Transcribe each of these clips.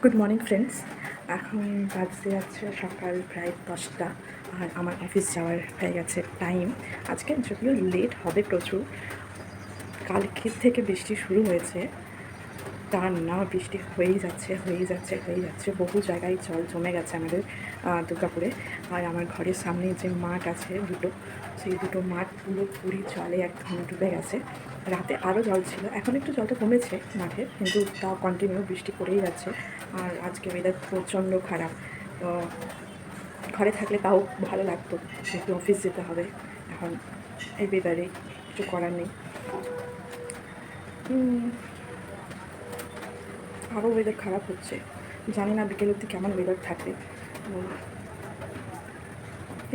Good morning friends. এখন বাজে যাচ্ছে সকাল প্রায় 10টা, আর আমার অফিস যাওয়ার হয়ে গেছে টাইম। আজকে যদিও লেট হবে প্রচুর, কালকের থেকে বৃষ্টি শুরু হয়েছে, টান না বৃষ্টি হয়েই যাচ্ছে। বহু জায়গায় জল জমে গেছে আমাদের দুর্গাপুরে। আর আমার ঘরের সামনে যে মাঠ আছে দুটো, সেই দুটো মাঠ পুরোপুরি জলে একদম ডুবে গেছে। রাতে আরও জল ছিল, এখন একটু জলটা কমেছে মাঠে, কিন্তু তাও কন্টিনিউ বৃষ্টি পড়েই যাচ্ছে। আর আজকে ওয়েদার প্রচণ্ড খারাপ। তো ঘরে থাকলে তাও ভালো লাগতো, যেহেতু অফিস যেতে হবে। এখন এই ওয়েদারে কিছু করার নেই। আরও ওয়েদার খারাপ হচ্ছে, জানি না বিকেল অবধি কেমন ওয়েদার থাকবে।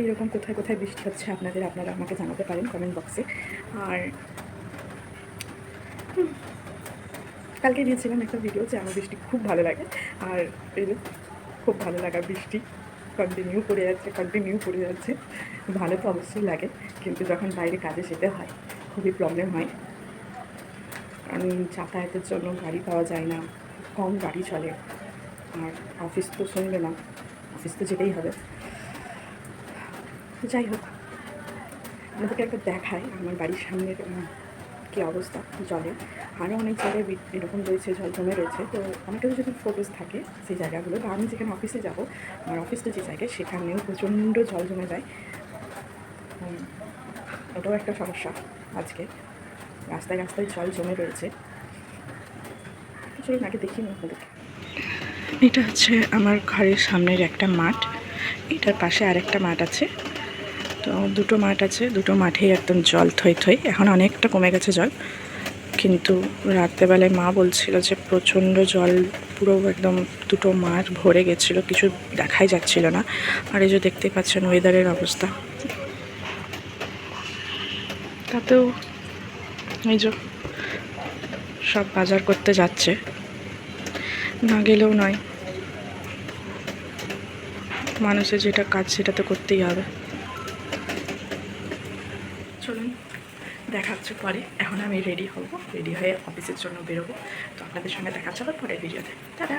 এইরকম কোথায় কোথায় বৃষ্টি হচ্ছে আপনারা আমাকে জানাতে পারেন কমেন্ট বক্সে। আর কালকে দিয়েছিলাম একটা ভিডিও যে আমার বৃষ্টি খুব ভালো লাগে, আর এই যে খুব ভালো লাগা বৃষ্টি কন্টিনিউ পড়ে যাচ্ছে। ভালো তো অবশ্যই লাগে, কিন্তু যখন বাইরে কাজে যেতে হয় খুবই প্রবলেম হয়, কারণ যাতায়াতের জন্য গাড়ি পাওয়া যায় না, কম গাড়ি চলে। আর অফিস তো শুনবে না, অফিস তো যেতেই হবে। যাই হোক, আপনাদেরকে একটা দেখায় আমার বাড়ির সামনের কী অবস্থা জলের। আরও অনেক জায়গায় এরকম রয়েছে, জল জমে রয়েছে। তো অনেকের যদি ফোকাস থাকে সেই জায়গাগুলো, বা আমি যেখানে অফিসে যাব, আমার অফিসটা যে জায়গায়, সেখানেও প্রচণ্ড জল জমে যায়। ওটাও একটা সমস্যা। আজকে রাস্তায় রাস্তায় জল জমে রয়েছে। চলুন আগে দেখি আপনাদেরকে। এটা হচ্ছে আমার ঘরের সামনের একটা মাঠ, এটার পাশে আরেকটা মাঠ আছে। তো দুটো মাঠ আছে, দুটো মাঠেই একদম জল থই থই। এখন অনেকটা কমে গেছে জল, কিন্তু রাত্রেবেলায় মা বলছিল যে প্রচণ্ড জল, পুরো একদম দুটো মাঠ ভরে গেছিলো, কিছু দেখাই যাচ্ছিল না। আর এই যে দেখতে পাচ্ছেন ওয়েদারের অবস্থা, তাতেও এই যে সব বাজার করতে যাচ্ছে, না গেলেও নয়, মানুষের যেটা কাজ সেটা তো করতেই হবে। চলুন দেখা হচ্ছে পরে। এখন আমি রেডি হব, রেডি হয়ে অফিসের জন্য বেরোবো। তো আপনাদের সঙ্গে দেখা হচ্ছে পরের ভিডিওতে। টাটা।